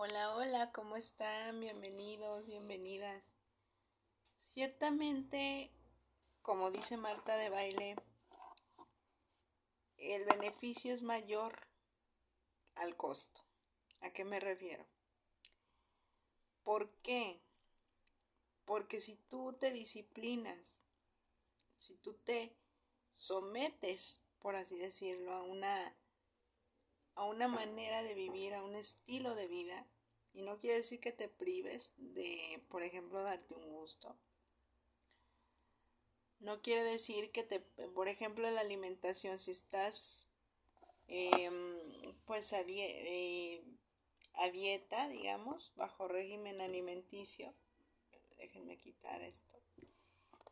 Hola, hola, ¿cómo están? Bienvenidos, bienvenidas. Ciertamente, como dice Marta de Baile, el beneficio es mayor al costo. ¿A qué me refiero? ¿Por qué? Porque si tú te disciplinas, si tú te sometes, por así decirlo, a una manera de vivir, a un estilo de vida, y no quiere decir que te prives de, por ejemplo, darte un gusto. No quiere decir que por ejemplo, la alimentación, si estás pues a dieta, digamos, bajo régimen alimenticio, déjenme quitar esto.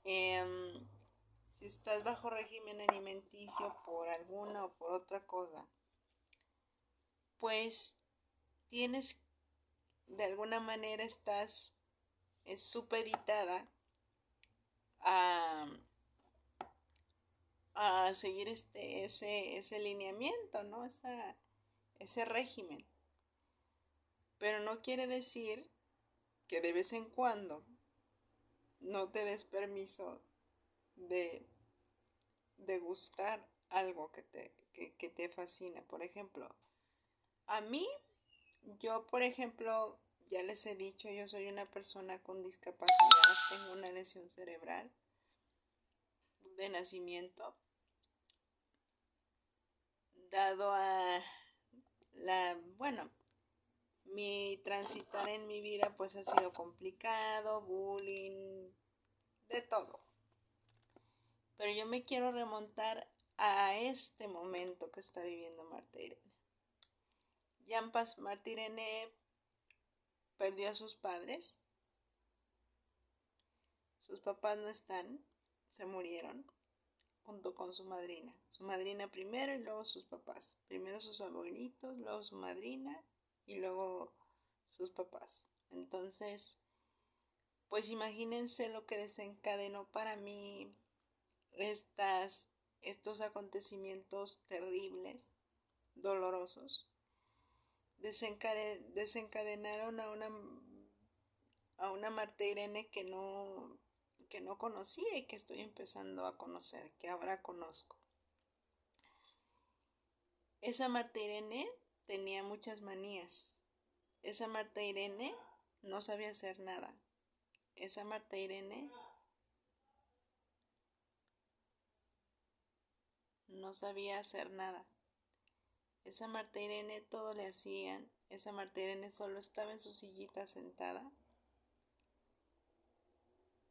Em, si estás bajo régimen alimenticio por alguna o por otra cosa, pues tienes, de alguna manera estás supeditada a, a seguir ese lineamiento, ¿no? Ese régimen. Pero no quiere decir que de vez en cuando no te des permiso de, de gustar algo que te fascina. Por ejemplo, a mí, yo por ejemplo, ya les he dicho, yo soy una persona con discapacidad, tengo una lesión cerebral de nacimiento, dado a bueno, mi transitar en mi vida pues ha sido complicado, bullying, de todo. Pero yo me quiero remontar a este momento que está viviendo Marta Irene. Marta Irene perdió a sus padres, sus papás no están, se murieron junto con su madrina. Su madrina primero y luego sus papás. Primero sus abuelitos, luego su madrina y luego sus papás. Entonces, pues imagínense lo que desencadenó para mí estos acontecimientos terribles, dolorosos. Desencadenaron a una Marta Irene que no conocía y que estoy empezando a conocer, que ahora conozco. Esa Marta Irene tenía muchas manías. Esa Marta Irene no sabía hacer nada. Esa Marta Irene no sabía hacer nada. Esa Marta Irene todo le hacían. Esa Marta Irene solo estaba en su sillita sentada.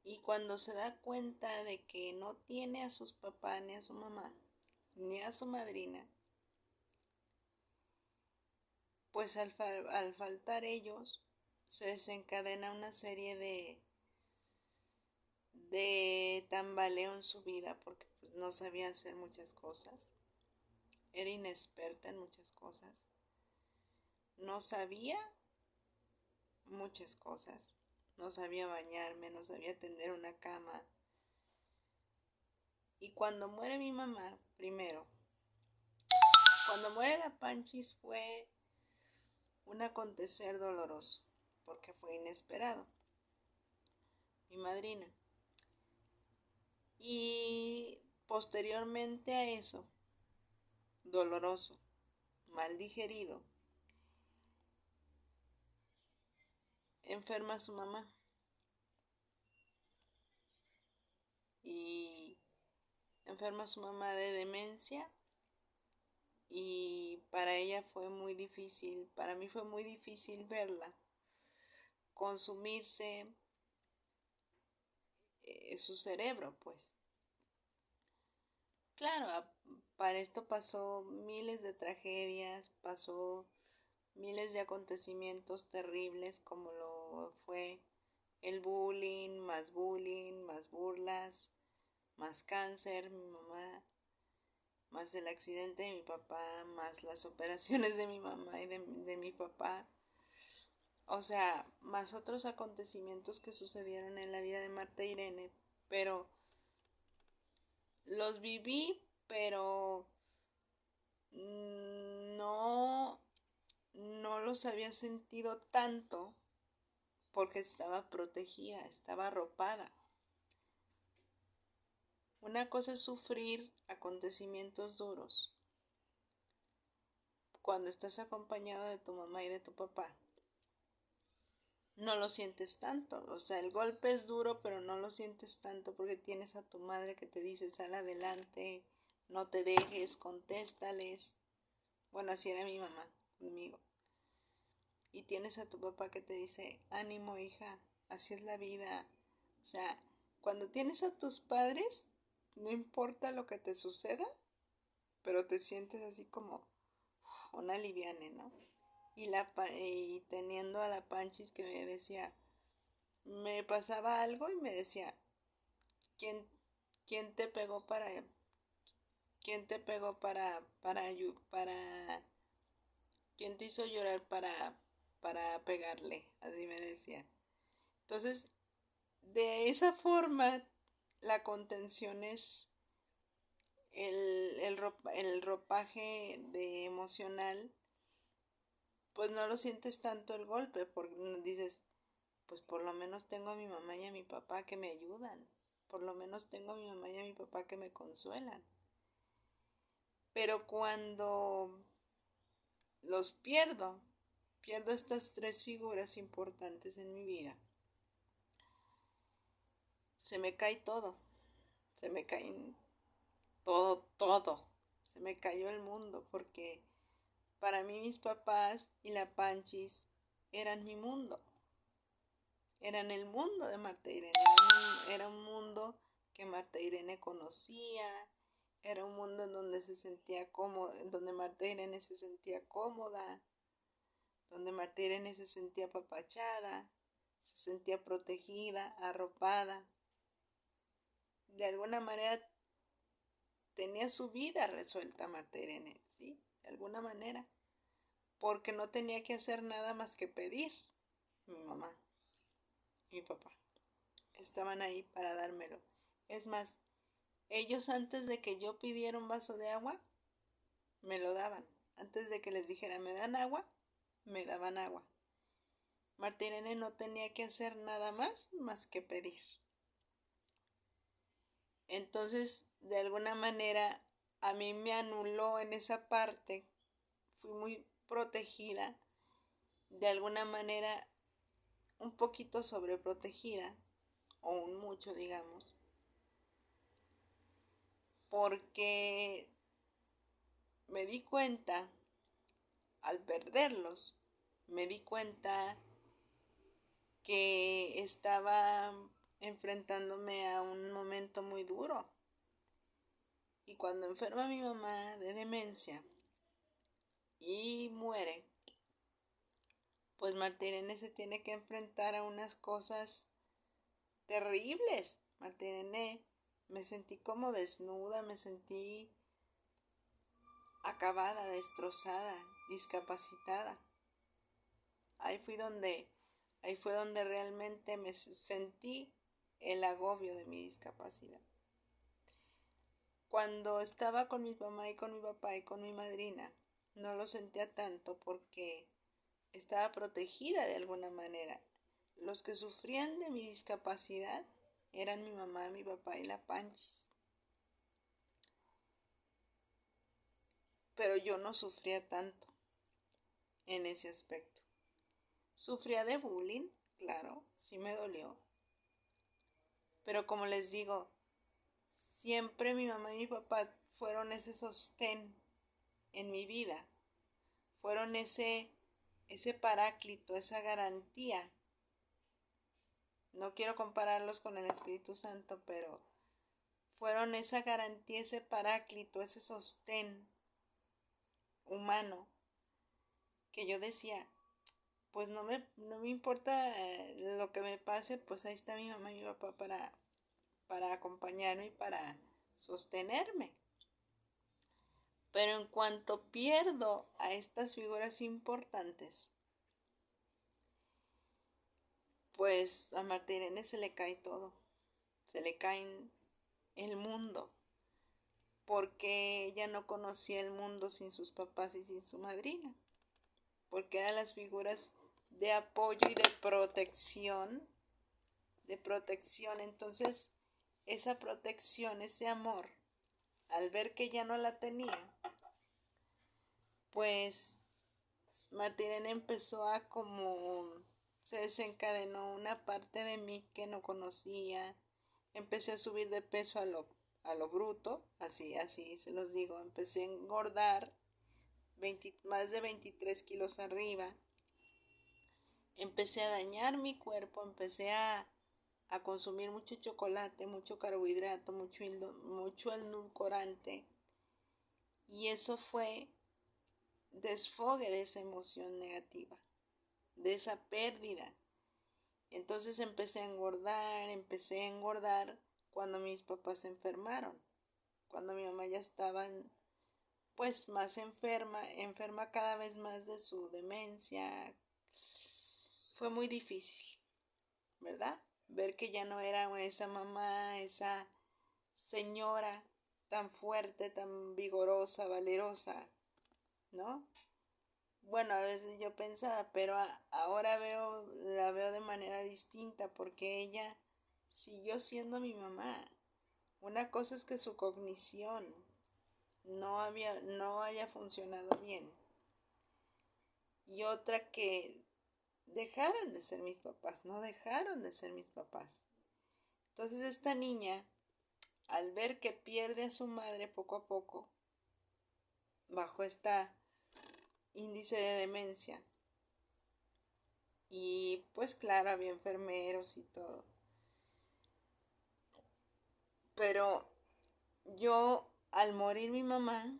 Y cuando se da cuenta de que no tiene a sus papás, ni a su mamá, ni a su madrina, pues al faltar ellos, se desencadena una serie de tambaleo en su vida, porque pues, no sabía hacer muchas cosas, era inexperta en muchas cosas, no sabía muchas cosas, no sabía bañarme, no sabía tender una cama. Y cuando muere mi mamá, primero, cuando muere la Panchis fue un acontecer doloroso, porque fue inesperado, mi madrina. Y posteriormente a eso, doloroso, mal digerido, enferma su mamá. Y enferma su mamá de demencia y para ella fue muy difícil, para mí fue muy difícil verla consumirse su cerebro, pues. Claro, para esto pasó miles de tragedias, pasó miles de acontecimientos terribles como lo fue el bullying, más burlas, más cáncer, mi mamá, más el accidente de mi papá, más las operaciones de mi mamá y de mi papá. O sea, más otros acontecimientos que sucedieron en la vida de Marta Irene, pero los viví, pero no, no los había sentido tanto porque estaba protegida, estaba arropada. Una cosa es sufrir acontecimientos duros cuando estás acompañado de tu mamá y de tu papá. No lo sientes tanto, o sea, el golpe es duro, pero no lo sientes tanto porque tienes a tu madre que te dice, sal adelante, no te dejes, contéstales. Bueno, así era mi mamá conmigo. Y tienes a tu papá que te dice, ánimo hija, así es la vida. O sea, cuando tienes a tus padres, no importa lo que te suceda, pero te sientes así como una liviane, ¿no? Y teniendo a la Panchis que me decía, me pasaba algo y me decía, ¿quién, quién te pegó quién te pegó para, quién te hizo llorar para pegarle? Así me decía. Entonces, de esa forma, la contención es el ropaje de emocional, pues no lo sientes tanto el golpe, porque dices, pues por lo menos tengo a mi mamá y a mi papá que me ayudan, por lo menos tengo a mi mamá y a mi papá que me consuelan. Pero cuando los pierdo estas tres figuras importantes en mi vida, se me cae todo, se me cae todo. Se me cayó el mundo porque para mí mis papás y la Panchis eran mi mundo. Eran el mundo de Marta Irene. Era un mundo que Marta Irene conocía. Era un mundo en donde se sentía cómoda, en donde Marta Irene se sentía cómoda, donde Marta Irene se sentía apapachada, se sentía protegida, arropada. De alguna manera tenía su vida resuelta Marta Irene, ¿sí? De alguna manera. Porque no tenía que hacer nada más que pedir. Mi mamá y mi papá estaban ahí para dármelo. Es más, ellos antes de que yo pidiera un vaso de agua, me lo daban. Antes de que les dijera, ¿me dan agua? Me daban agua. Marta Irene no tenía que hacer nada más que pedir. Entonces, de alguna manera, a mí me anuló en esa parte. Fui muy protegida. De alguna manera, un poquito sobreprotegida, o un mucho, digamos, porque me di cuenta, al perderlos, me di cuenta que estaba enfrentándome a un momento muy duro. Y cuando enferma mi mamá de demencia y muere, pues Marta Irene se tiene que enfrentar a unas cosas terribles. Marta Irene, me sentí como desnuda, me sentí acabada, destrozada, discapacitada. Ahí fui donde, ahí fue donde realmente me sentí el agobio de mi discapacidad. Cuando estaba con mi mamá y con mi papá y con mi madrina, no lo sentía tanto porque estaba protegida de alguna manera. Los que sufrían de mi discapacidad eran mi mamá, mi papá y la Panchis. Pero yo no sufría tanto en ese aspecto. Sufría de bullying, claro, sí me dolió. Pero como les digo, siempre mi mamá y mi papá fueron ese sostén en mi vida. Fueron ese paráclito, esa garantía. No quiero compararlos con el Espíritu Santo, pero fueron esa garantía, ese paráclito, ese sostén humano que yo decía, pues no me importa lo que me pase, pues ahí está mi mamá y mi papá para acompañarme y para sostenerme. Pero en cuanto pierdo a estas figuras importantes, pues a Marta Irene se le cae todo, se le cae el mundo, porque ella no conocía el mundo sin sus papás y sin su madrina. porque eran las figuras de apoyo y de protección, Entonces, esa protección, ese amor, al ver que ya no la tenía, pues Martín empezó a como se desencadenó una parte de mí que no conocía. Empecé a subir de peso a lo bruto, así se los digo. Empecé a engordar 20 más de 23 kilos arriba. Empecé a dañar mi cuerpo, empecé a consumir mucho chocolate, mucho carbohidrato, mucho edulcorante. Y eso fue desfogue de esa emoción negativa, de esa pérdida. Entonces empecé a engordar cuando mis papás se enfermaron, cuando mi mamá ya estaba pues más enferma cada vez más de su demencia. Fue muy difícil, ¿verdad? Ver que ya no era esa mamá, esa señora tan fuerte, tan vigorosa, valerosa, ¿no? Bueno, a veces yo pensaba, pero ahora la veo de manera distinta porque ella siguió siendo mi mamá. Una cosa es que su cognición no haya funcionado bien y otra que dejaron de ser mis papás, no dejaron de ser mis papás. Entonces esta niña, al ver que pierde a su madre poco a poco, bajo esta índice de demencia, y pues claro, había enfermeros y todo, pero yo, al morir mi mamá,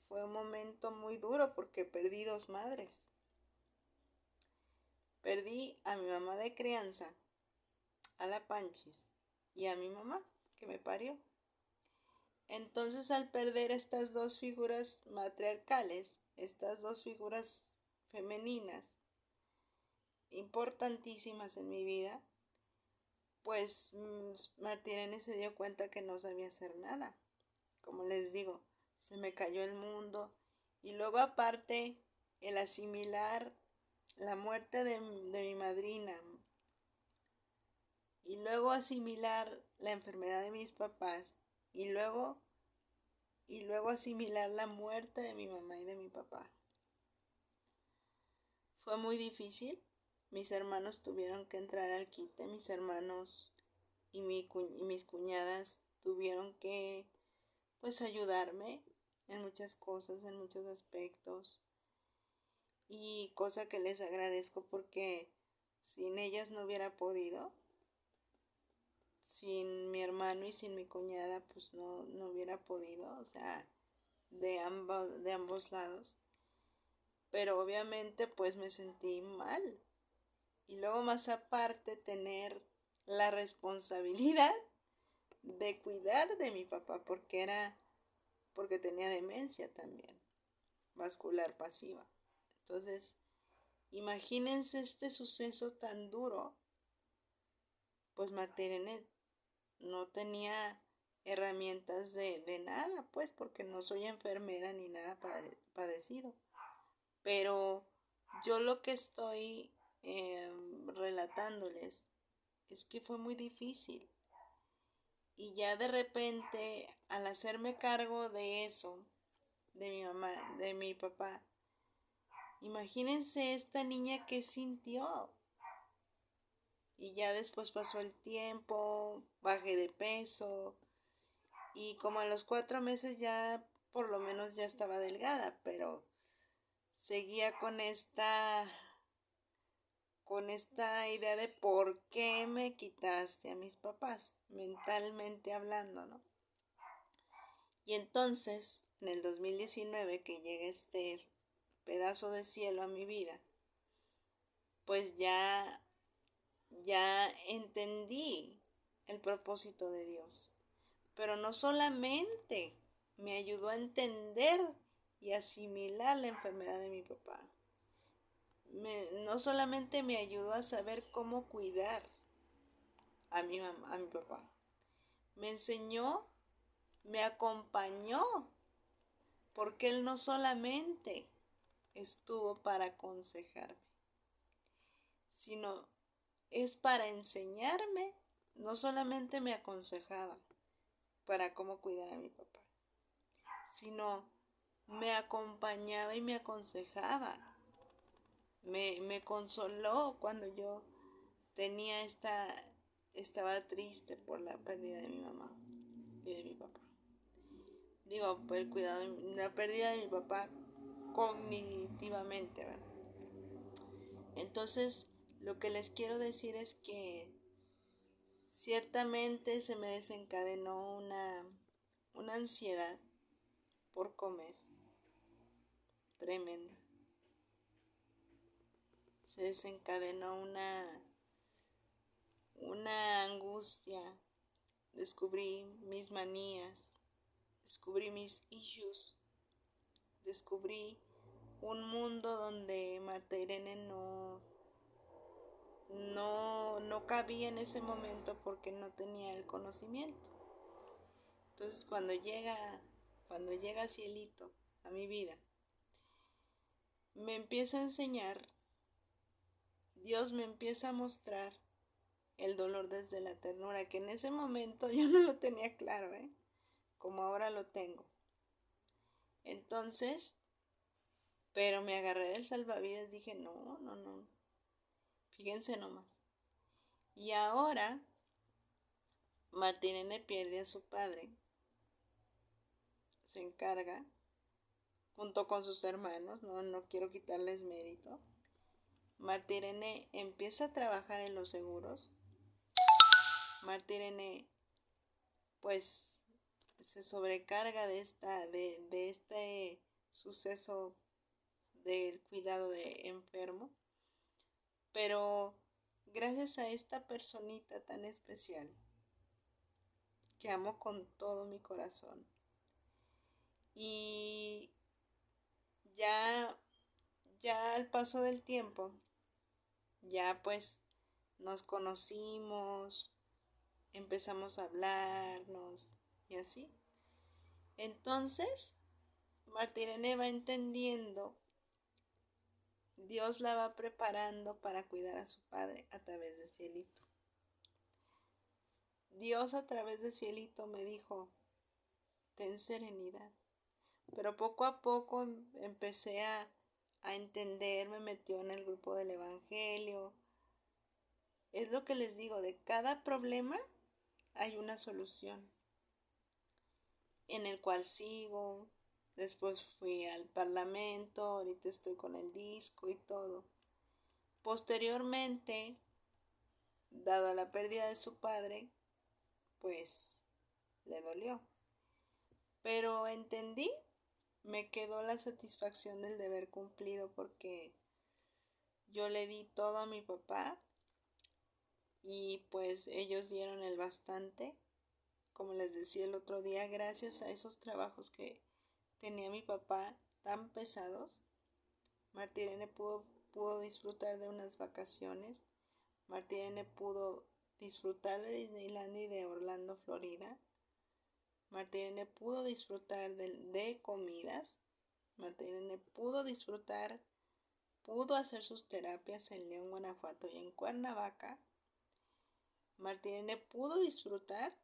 fue un momento muy duro porque perdí dos madres. Perdí a mi mamá de crianza, a la Panchis, y a mi mamá, que me parió. Entonces, al perder estas dos figuras matriarcales, estas dos figuras femeninas, importantísimas en mi vida, pues Martínez se dio cuenta que no sabía hacer nada. Como les digo, se me cayó el mundo. Y luego aparte, el asimilar la muerte de mi madrina y luego asimilar la enfermedad de mis papás y luego asimilar la muerte de mi mamá y de mi papá. Fue muy difícil. Mis hermanos tuvieron que entrar al quite, mis hermanos y mis cuñadas tuvieron que pues ayudarme en muchas cosas, en muchos aspectos. Y cosa que les agradezco porque sin ellas no hubiera podido. Sin mi hermano y sin mi cuñada pues no hubiera podido, o sea, de ambos lados. Pero obviamente pues me sentí mal. Y luego más aparte tener la responsabilidad de cuidar de mi papá porque tenía demencia también, vascular pasiva. Entonces, imagínense este suceso tan duro, pues Martínez no tenía herramientas de nada, pues porque no soy enfermera ni nada padecido. Pero yo lo que estoy relatándoles es que fue muy difícil. Y ya de repente, al hacerme cargo de eso, de mi mamá, de mi papá, imagínense esta niña que sintió. Y ya después pasó el tiempo, bajé de peso y como a los 4 meses ya por lo menos ya estaba delgada, pero seguía con esta idea de por qué me quitaste a mis papás, mentalmente hablando, ¿no? Y entonces, en el 2019 que llega este pedazo de cielo a mi vida, pues ya entendí el propósito de Dios. Pero no solamente me ayudó a entender y asimilar la enfermedad de mi papá. No solamente me ayudó a saber cómo cuidar a mi mamá, a mi papá. Me enseñó, me acompañó, porque él no solamente estuvo para aconsejarme, sino es para enseñarme. No solamente me aconsejaba para cómo cuidar a mi papá, sino me acompañaba y me aconsejaba. Me consoló cuando yo estaba triste por la pérdida de mi mamá y de mi papá. Digo, por el cuidado, la pérdida de mi papá cognitivamente, ¿verdad? Entonces, lo que les quiero decir es que ciertamente se me desencadenó una ansiedad por comer tremenda. Se desencadenó una angustia. Descubrí mis manías, descubrí mis issues, descubrí un mundo donde Marta Irene no cabía en ese momento porque no tenía el conocimiento. Entonces cuando llega Cielito a mi vida, me empieza a enseñar, Dios me empieza a mostrar el dolor desde la ternura, que en ese momento yo no lo tenía claro, como ahora lo tengo. Entonces, pero me agarré del salvavidas, dije, no, no, no, fíjense nomás. Y ahora, Marta Irene pierde a su padre, se encarga, junto con sus hermanos, no quiero quitarles mérito. Marta Irene empieza a trabajar en los seguros. Marta Irene, pues, se sobrecarga de este suceso del cuidado de enfermo. Pero gracias a esta personita tan especial, que amo con todo mi corazón, y ya, ya al paso del tiempo, ya pues nos conocimos, empezamos a hablarnos y así. Entonces, Marta Irene va entendiendo, Dios la va preparando para cuidar a su padre a través de Cielito. Dios a través de Cielito me dijo, ten serenidad. Pero poco a poco empecé a entender, me metió en el grupo del Evangelio. Es lo que les digo, de cada problema hay una solución en el cual sigo. Después fui al parlamento, ahorita estoy con el disco y todo. Posteriormente, dado la pérdida de su padre, pues le dolió. Pero entendí, me quedó la satisfacción del deber cumplido porque yo le di todo a mi papá y pues ellos dieron el bastante. Como les decía el otro día, gracias a esos trabajos que tenía mi papá tan pesados, Marta Irene pudo disfrutar de unas vacaciones. Marta Irene pudo disfrutar de Disneyland y de Orlando, Florida. Marta Irene pudo disfrutar de comidas. Marta Irene pudo hacer sus terapias en León, Guanajuato y en Cuernavaca. Marta Irene pudo disfrutar,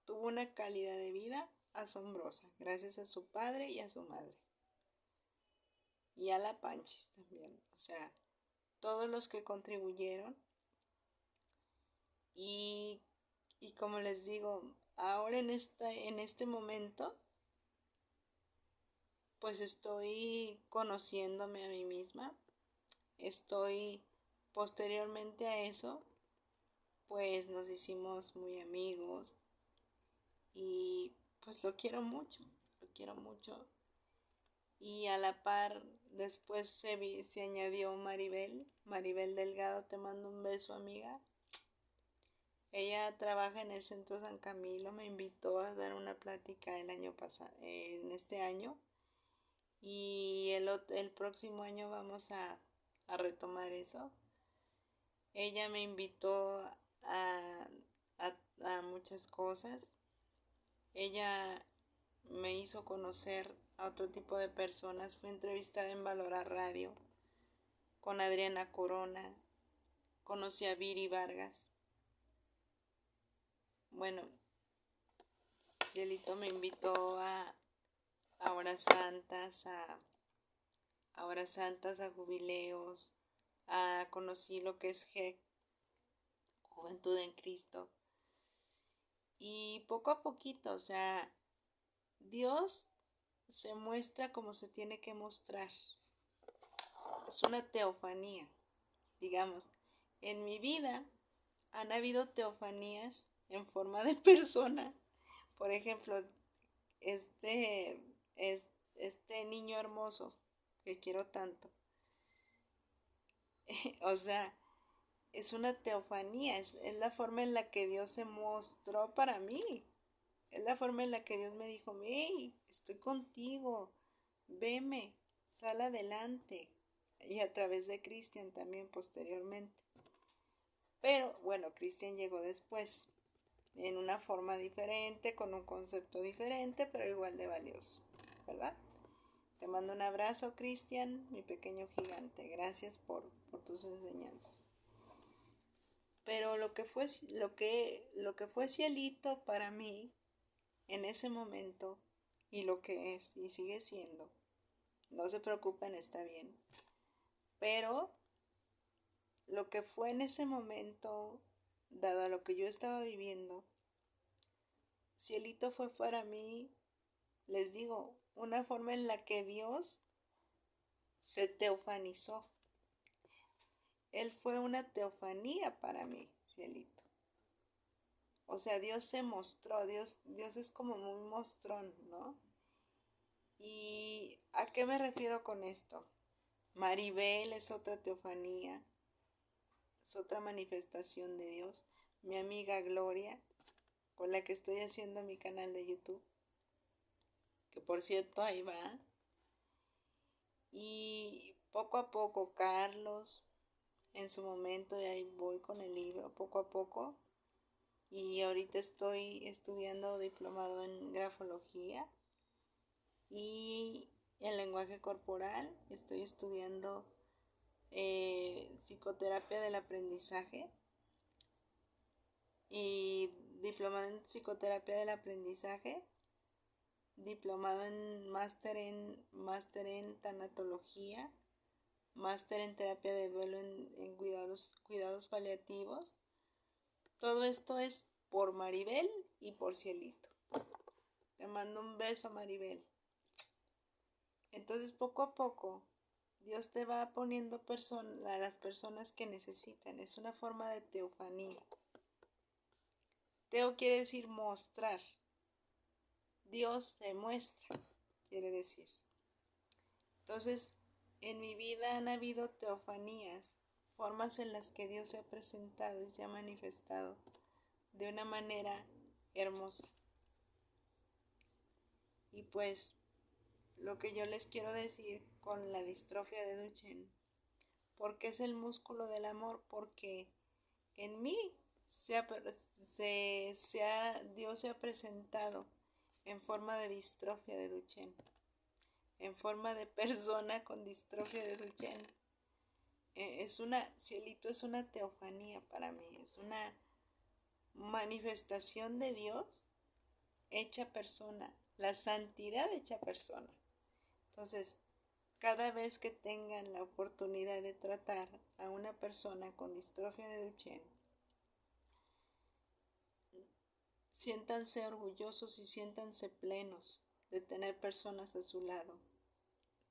tuvo una calidad de vida asombrosa, gracias a su padre y a su madre. Y a la Panchis también, o sea, todos los que contribuyeron. Y, y como les digo, ahora en este momento, pues estoy conociéndome a mí misma. Estoy posteriormente a eso, pues nos hicimos muy amigos y pues lo quiero mucho, lo quiero mucho. Y a la par después se añadió Maribel Delgado, te mando un beso, amiga. Ella trabaja en el Centro San Camilo, me invitó a dar una plática el año pasado, en este año, y el próximo año vamos a retomar eso. Ella me invitó a, a muchas cosas. Ella me hizo conocer a otro tipo de personas. Fui entrevistada en Valorar Radio con Adriana Corona, conocí a Viri Vargas. Bueno, Cielito me invitó a horas santas, a jubileos, conocí lo que es GEC, Juventud en Cristo. Y poco a poquito, o sea, Dios se muestra como se tiene que mostrar. Es una teofanía, digamos. En mi vida han habido teofanías en forma de persona. Por ejemplo, este, este niño hermoso que quiero tanto. O sea, es una teofanía, es la forma en la que Dios se mostró para mí. Es la forma en la que Dios me dijo, hey, estoy contigo, veme, sal adelante. Y a través de Cristian también posteriormente. Pero bueno, Cristian llegó después, en una forma diferente, con un concepto diferente, pero igual de valioso, ¿verdad? Te mando un abrazo, Cristian, mi pequeño gigante. Gracias por tus enseñanzas. Pero lo que fue Cielito para mí en ese momento, y lo que es y sigue siendo, no se preocupen, está bien. Pero lo que fue en ese momento, dado a lo que yo estaba viviendo, Cielito fue para mí, les digo, una forma en la que Dios se teofanizó. Él fue una teofanía para mí, Cielito. O sea, Dios se mostró, Dios es como muy mostrón, ¿no? ¿Y a qué me refiero con esto? Maribel es otra teofanía, es otra manifestación de Dios. Mi amiga Gloria, con la que estoy haciendo mi canal de YouTube, que por cierto ahí va. Y poco a poco Carlos, en su momento, y ahí voy con el libro, poco a poco. Y ahorita estoy estudiando diplomado en grafología y en lenguaje corporal. Estoy estudiando psicoterapia del aprendizaje y diplomado en psicoterapia del aprendizaje, diplomado en máster en tanatología, máster en terapia de duelo en cuidados paliativos. Todo esto es por Maribel y por Cielito. Te mando un beso, Maribel. Entonces, poco a poco, Dios te va poniendo a las personas que necesitan. Es una forma de teofanía. Teo quiere decir mostrar. Dios se muestra, quiere decir. Entonces, en mi vida han habido teofanías, formas en las que Dios se ha presentado y se ha manifestado de una manera hermosa. Y pues, lo que yo les quiero decir con la distrofia de Duchenne, porque es el músculo del amor, porque en mí Dios se ha presentado en forma de distrofia de Duchenne, en forma de persona con distrofia de Duchenne. Cielito es una teofanía para mí, es una manifestación de Dios hecha persona, la santidad hecha persona. Entonces, cada vez que tengan la oportunidad de tratar a una persona con distrofia de Duchenne, siéntanse orgullosos y siéntanse plenos de tener personas a su lado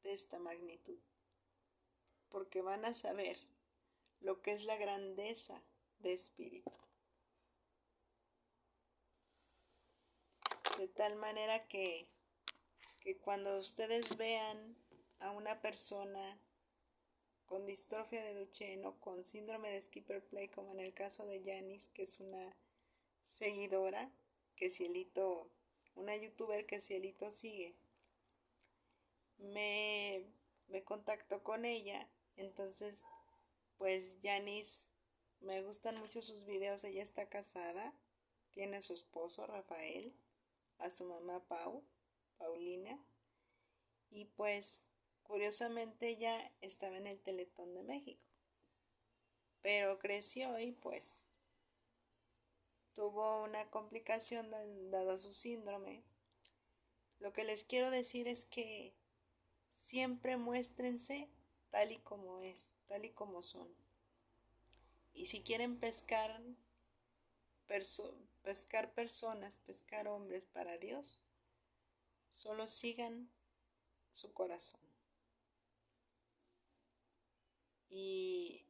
de esta magnitud, porque van a saber lo que es la grandeza de espíritu. De tal manera que cuando ustedes vean a una persona con distrofia de Duchenne o con síndrome de Schipper-Play, como en el caso de Janice, que es una seguidora que Cielito, una youtuber que Cielito sigue, me contactó con ella. Entonces, pues Janice, me gustan mucho sus videos. Ella está casada, tiene a su esposo Rafael, a su mamá Paulina, Y pues, curiosamente ella estaba en el Teletón de México, pero creció y pues tuvo una complicación dado su síndrome. Lo que les quiero decir es que siempre muéstrense tal y como es, tal y como son. Y si quieren pescar personas, pescar hombres para Dios, solo sigan su corazón. Y,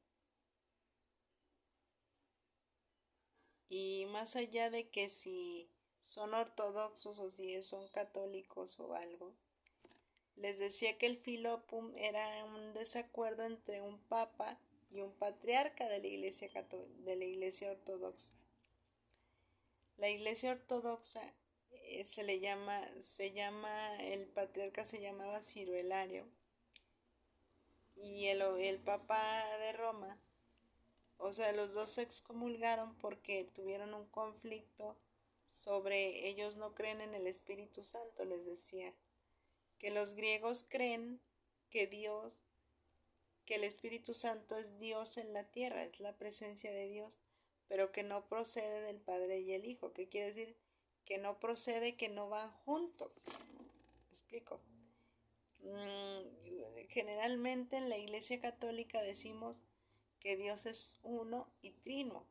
y más allá de que si son ortodoxos o si son católicos o algo, les decía que el Filopum era un desacuerdo entre un papa y un patriarca de la iglesia ortodoxa. La iglesia ortodoxa el patriarca se llamaba Ciro Hilario y el papa de Roma, o sea, los dos se excomulgaron porque tuvieron un conflicto sobre ellos no creen en el Espíritu Santo, les decía, que los griegos creen que Dios, que el Espíritu Santo es Dios en la tierra, es la presencia de Dios, pero que no procede del Padre y el Hijo. ¿Qué quiere decir? Que no procede, que no van juntos. ¿Me explico? Generalmente en la Iglesia Católica decimos que Dios es uno y trino.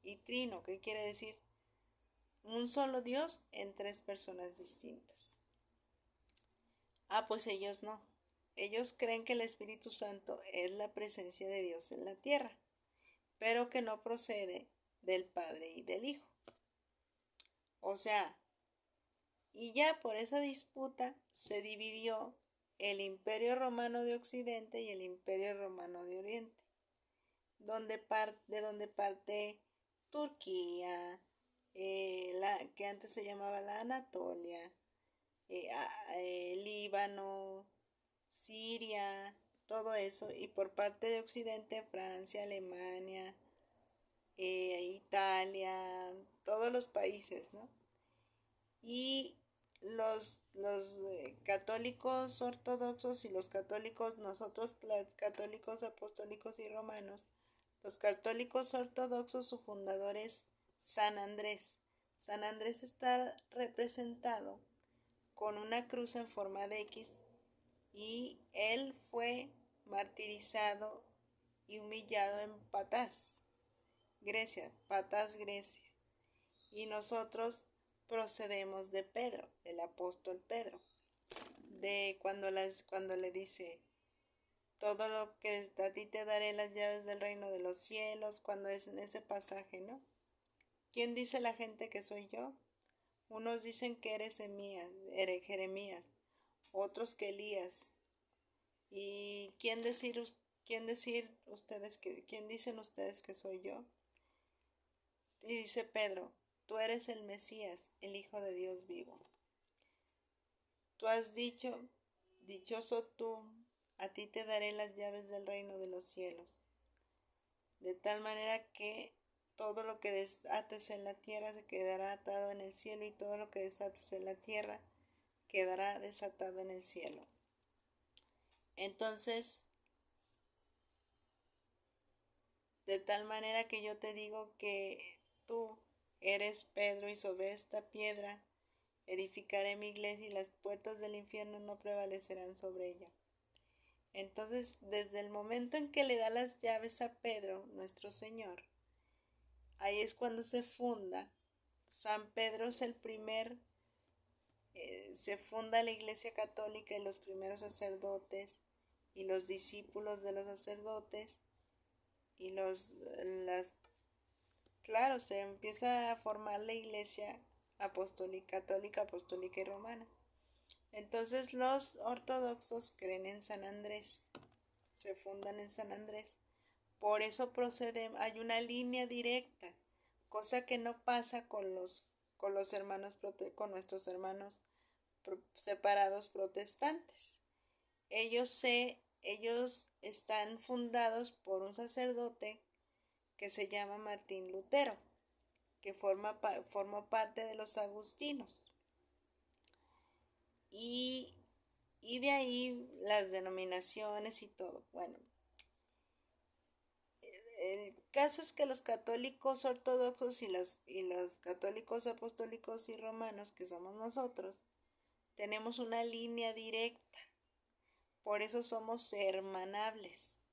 ¿Y trino qué quiere decir? Un solo Dios en tres personas distintas. Ah, pues ellos no. Ellos creen que el Espíritu Santo es la presencia de Dios en la tierra, pero que no procede del Padre y del Hijo. O sea, y ya por esa disputa se dividió el Imperio Romano de Occidente y el Imperio Romano de Oriente, de donde parte Turquía, que antes se llamaba la Anatolia, Líbano, Siria, todo eso, y por parte de Occidente, Francia, Alemania, Italia, todos los países, ¿no? Y los católicos ortodoxos y los católicos, nosotros los católicos apostólicos y romanos, los católicos ortodoxos, su fundador es San Andrés. San Andrés está representado con una cruz en forma de X y él fue martirizado y humillado en Patás, Grecia, Patás, Grecia. Y nosotros procedemos de Pedro, del apóstol Pedro, de cuando le dice, todo lo que a ti te daré las llaves del reino de los cielos, cuando es en ese pasaje, ¿no? ¿Quién dice la gente que soy yo? Unos dicen que eres Jeremías, otros que Elías. ¿Y quién dicen ustedes que soy yo? Y dice Pedro, tú eres el Mesías, el Hijo de Dios vivo. Tú has dicho, dichoso tú, a ti te daré las llaves del reino de los cielos. De tal manera que todo lo que desates en la tierra se quedará atado en el cielo y todo lo que desates en la tierra quedará desatado en el cielo. Entonces, de tal manera que yo te digo que tú eres Pedro y sobre esta piedra edificaré mi iglesia y las puertas del infierno no prevalecerán sobre ella. Entonces, desde el momento en que le da las llaves a Pedro, nuestro Señor, ahí es cuando se funda. San Pedro es el primer, se funda la Iglesia Católica y los primeros sacerdotes y los discípulos de los sacerdotes y claro, se empieza a formar la Iglesia apostólica, católica, apostólica y romana. Entonces los ortodoxos creen en San Andrés, se fundan en San Andrés. Por eso hay una línea directa, cosa que no pasa con nuestros hermanos separados protestantes. Ellos están fundados por un sacerdote que se llama Martín Lutero, que formó parte de los agustinos. Y Y de ahí las denominaciones y todo. Bueno, el caso es que los católicos ortodoxos y los católicos apostólicos y romanos, que somos nosotros, tenemos una línea directa. Por eso somos hermanables.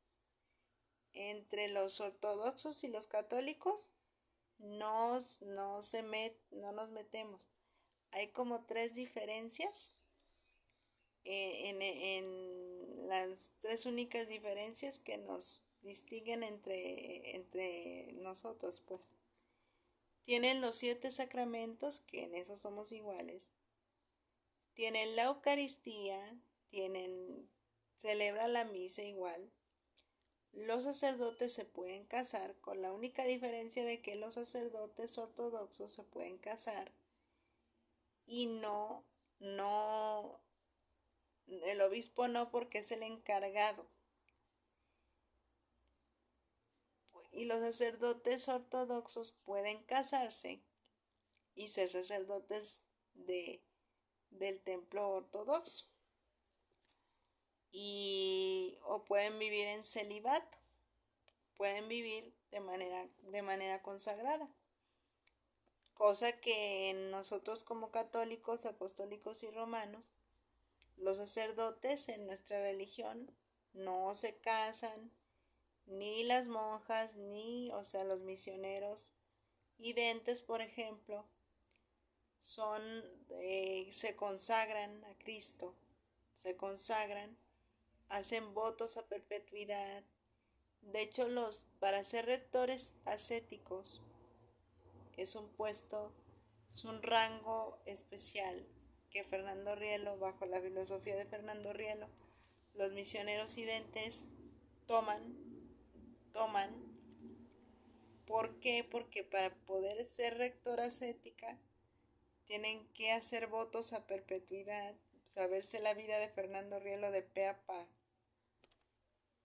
Entre los ortodoxos y los católicos no nos metemos. Hay como tres diferencias, en las tres únicas diferencias que nos distinguen entre nosotros, pues. Tienen los 7 sacramentos, que en eso somos iguales. Tienen la Eucaristía, celebran la misa igual. Los sacerdotes se pueden casar, con la única diferencia de que los sacerdotes ortodoxos se pueden casar y no, el obispo no, porque es el encargado. Y los sacerdotes ortodoxos pueden casarse y ser sacerdotes del templo ortodoxo. O pueden vivir en celibato, pueden vivir de manera consagrada. Cosa que nosotros como católicos, apostólicos y romanos, los sacerdotes en nuestra religión no se casan, ni las monjas, o sea, los misioneros identes, por ejemplo, se consagran a Cristo, se consagran, hacen votos a perpetuidad. De hecho, para ser rectores ascéticos es un puesto, es un rango especial que Fernando Rielo, bajo la filosofía de Fernando Rielo, los misioneros identes toman. ¿Por qué? Porque para poder ser rector ascética tienen que hacer votos a perpetuidad, saberse la vida de Fernando Rielo de pe a pa,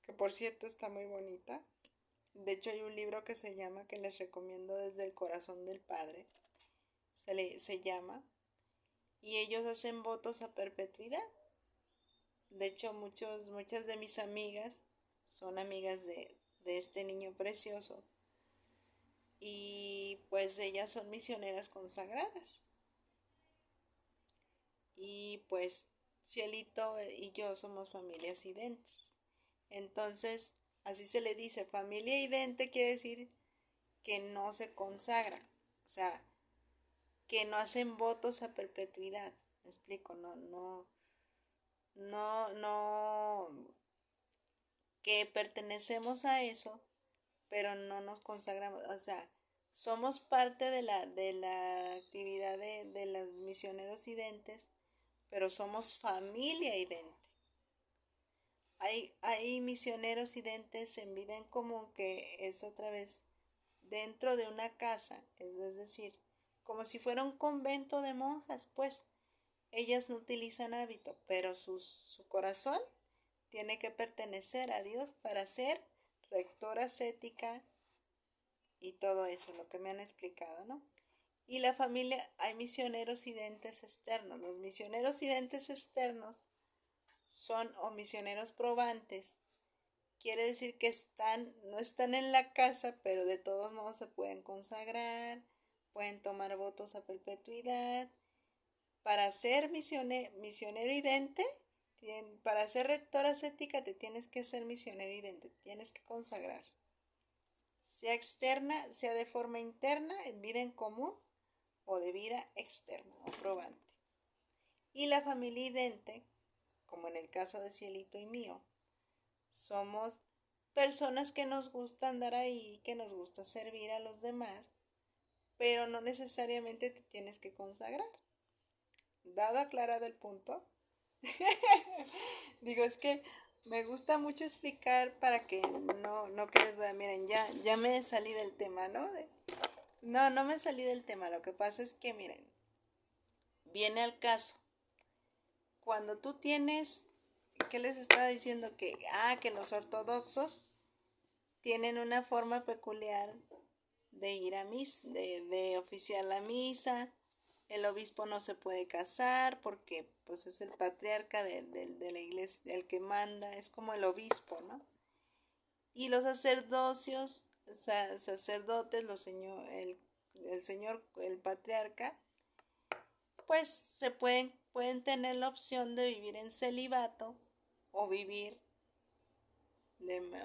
que por cierto está muy bonita. De hecho hay un libro que se llama, que les recomiendo, Desde el corazón del Padre, se llama, y ellos hacen votos a perpetuidad. De hecho muchas de mis amigas son amigas de este niño precioso, y pues ellas son misioneras consagradas. Y pues Cielito y yo somos familias identes. Entonces, así se le dice, familia idente quiere decir que no se consagran, o sea, que no hacen votos a perpetuidad. Me explico, no, que pertenecemos a eso, pero no nos consagramos, o sea, somos parte de la actividad de los misioneros identes, pero somos familia idente. Hay misioneros identes en vida en común, que es otra vez dentro de una casa, es decir, como si fuera un convento de monjas, pues ellas no utilizan hábito, pero su corazón tiene que pertenecer a Dios para ser rectora ascética y todo eso, lo que me han explicado, ¿no? Y la familia, hay misioneros identes externos. Los misioneros identes externos son, o misioneros probantes, quiere decir que no están en la casa, pero de todos modos se pueden consagrar, pueden tomar votos a perpetuidad. Para ser misionero idente, para ser rectora ascética, te tienes que ser misionero idente, tienes que consagrar. Sea externa, sea de forma interna, en vida en común, o de vida externa o probante. Y la familia idente, como en el caso de Cielito y mío, somos personas que nos gusta andar ahí, que nos gusta servir a los demás, pero no necesariamente te tienes que consagrar. Dado aclarado el punto, digo, es que me gusta mucho explicar para que no quede duda. Miren, ya me salí del tema, ¿no? No me salí del tema. Lo que pasa es que, miren, viene al caso. Cuando tú tienes, ¿qué les estaba diciendo? Que los ortodoxos tienen una forma peculiar de ir a misa, de oficiar la misa, El obispo no se puede casar porque pues es el patriarca de la iglesia, el que manda, es como el obispo, ¿no? Y los sacerdotes, el señor, el patriarca, pues pueden tener la opción de vivir en celibato o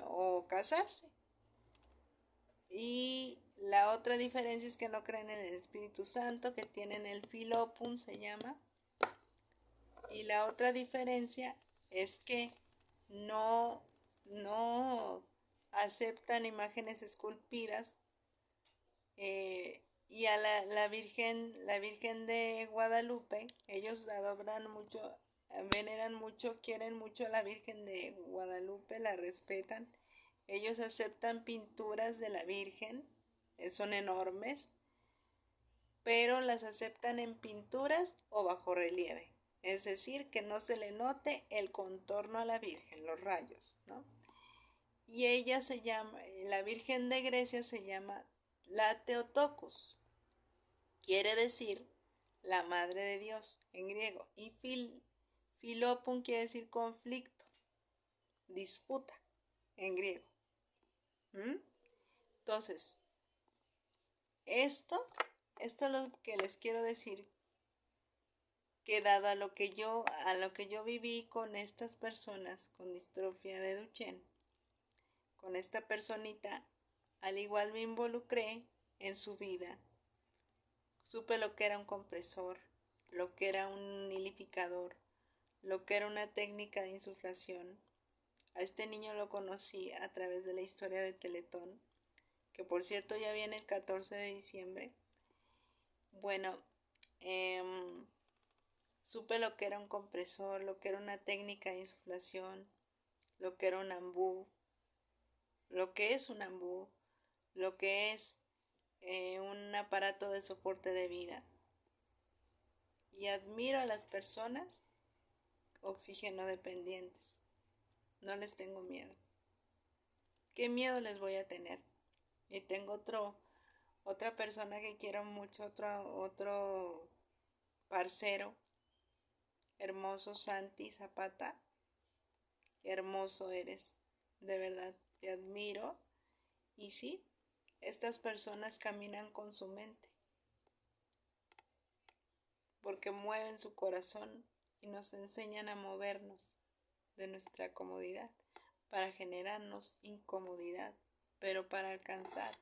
o casarse. Y la otra diferencia es que no creen en el Espíritu Santo, que tienen el filopum, se llama. Y la otra diferencia es que no, no aceptan imágenes esculpidas, y a la Virgen de Guadalupe, ellos adoran mucho, veneran mucho, quieren mucho a la Virgen de Guadalupe, la respetan. Ellos aceptan pinturas de la Virgen, son enormes, pero las aceptan en pinturas o bajo relieve. Es decir, que no se le note el contorno a la Virgen, los rayos, ¿no? Y ella se llama, la Virgen de Grecia se llama la Theotokos, quiere decir la Madre de Dios en griego, y Filopum quiere decir conflicto, disputa en griego. Entonces, esto es lo que les quiero decir, que dado a lo que yo viví con estas personas con distrofia de Duchenne, con esta personita, al igual me involucré en su vida. Supe lo que era un compresor, lo que era un nilificador, lo que era una técnica de insuflación. A este niño lo conocí a través de la historia de Teletón, que por cierto ya viene el 14 de diciembre. Bueno, supe lo que era un compresor, lo que era una técnica de insuflación, lo que era un ambú, lo que es un ambú, lo que es un aparato de soporte de vida. Y admiro a las personas oxígeno dependientes. No les tengo miedo. ¿Qué miedo les voy a tener? Y tengo otra persona que quiero mucho, otro parcero, hermoso Santi Zapata. Qué hermoso eres, de verdad, te admiro. Y sí, estas personas caminan con su mente, porque mueven su corazón y nos enseñan a movernos de nuestra comodidad para generarnos incomodidad, pero para alcanzar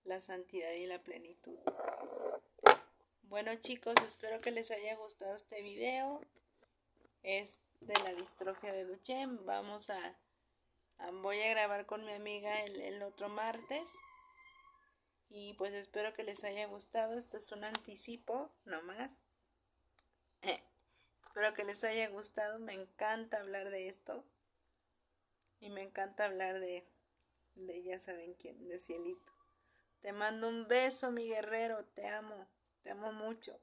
la santidad y la plenitud. Bueno chicos, espero que les haya gustado este video. Es de la distrofia de Duchenne. Voy a grabar con mi amiga el otro martes. Y pues espero que les haya gustado. Este es un anticipo, no más. Espero que les haya gustado. Me encanta hablar de esto. Y me encanta hablar de ya saben quién, de Cielito. Te mando un beso, mi guerrero. Te amo mucho.